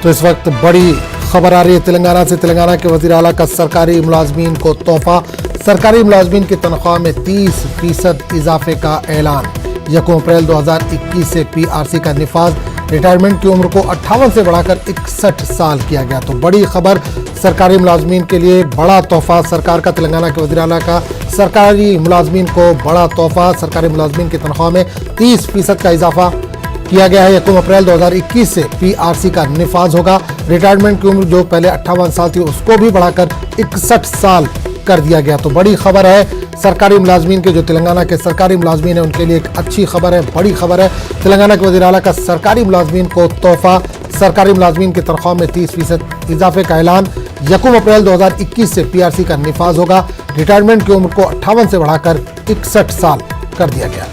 तो इस वक्त बड़ी खबर आ रही है तेलंगाना से। तेलंगाना के वज़ीर आला का सरकारी मुलाजमीन को तोहफा। सरकारी मुलाजमीन की तनख्वाह में 30% इजाफे का ऐलान। 1 अप्रैल 2021 से पीआरसी का निफाज। रिटायरमेंट की उम्र को 58 से बढ़ाकर 61 साल किया गया। तो बड़ी खबर सरकारी मुलाजमीन के लिए, बड़ा तोहफा सरकार का। तेलंगाना के वज़ीर आला का सरकारी मुलाजमीन को बड़ा तोहफा। सरकारी मुलाजमीन की तनख्वाह में 30% का इजाफा किया गया है। 1 अप्रैल 2021 से पीआरसी का निफाज होगा। रिटायरमेंट की उम्र जो पहले 58 साल थी उसको भी बढ़ाकर 61 साल कर दिया गया। तो बड़ी खबर है सरकारी मुलाजमीन के, जो तेलंगाना के सरकारी मुलाजमीन है उनके लिए एक अच्छी खबर है, बड़ी खबर है। तेलंगाना के वज़ीर आला का सरकारी मुलाजमीन को तोहफा। सरकारी मुलाजमीन की तनख्वाह में 30% इजाफे का ऐलान। 1 अप्रैल 2021 से पीआरसी का निफाज होगा। रिटायरमेंट की उम्र को 58 से बढ़ाकर 61 साल कर दिया गया।